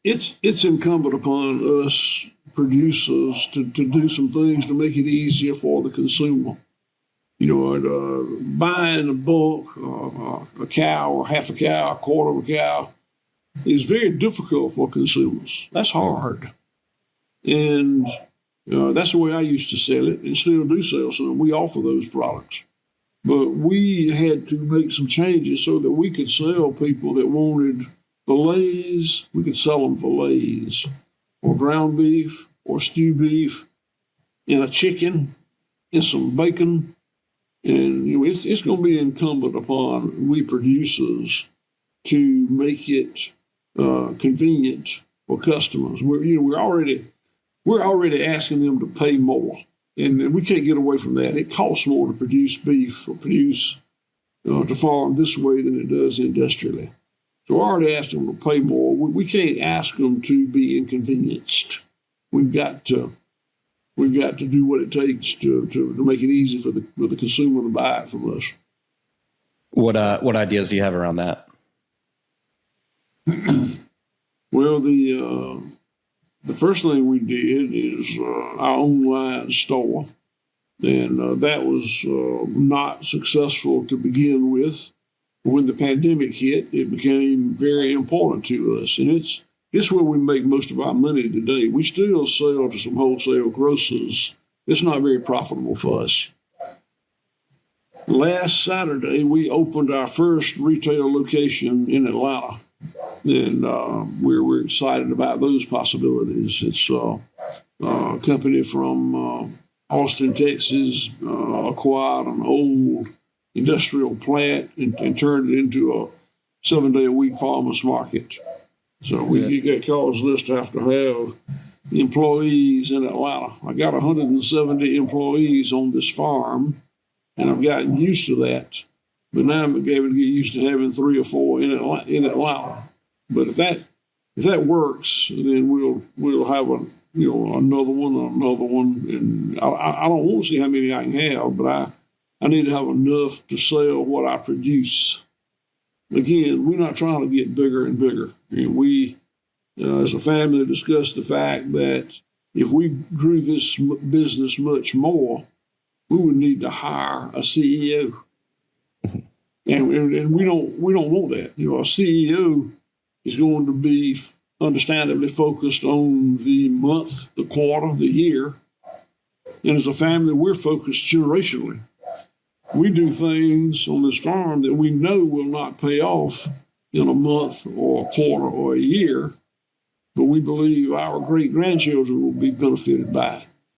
It's incumbent upon us producers to do some things to make it easier for the consumer. Buying a bulk, a cow or half a cow, a quarter of a cow, is very difficult for consumers. That's hard. And that's the way I used to sell it and still do sell some. We offer those products. But we had to make some changes so that we could sell people that wanted fillets. We could sell them fillets or ground beef or stew beef and a chicken and some bacon. And it's going to be incumbent upon we producers to make it convenient for customers. We're already asking them to pay more, and we can't get away from that. It costs more to produce beef or to farm this way than it does industrially. So I already asked them to pay more. We can't ask them to be inconvenienced. We've got to do what it takes to make it easy for the consumer to buy it from us. What ideas do you have around that? Well, the first thing we did is our online store, and that was not successful to begin with. When the pandemic hit, it became very important to us, and it's where we make most of our money today. We still sell to some wholesale grocers. It's not very profitable for us. Last Saturday, we opened our first retail location in Atlanta, and we're excited about those possibilities. It's a company from Austin, Texas, acquired an old industrial plant and turned it into a 7-day-a-week farmers market. So we get caused us to have employees in Atlanta. I got 170 employees on this farm, and I've gotten used to that. But now I'm able to get used to having 3 or 4 in Atlanta. But if that works, then we'll have another one, and I don't want to see how many I can have, but I need to have enough to sell what I produce. Again, we're not trying to get bigger and bigger. And we, as a family, discussed the fact that if we grew this business much more, we would need to hire a CEO. And we don't want that. A CEO is going to be understandably focused on the month, the quarter, the year. And as a family, we're focused generationally. We do things on this farm that we know will not pay off in a month or a quarter or a year, but we believe our great-grandchildren will be benefited by it.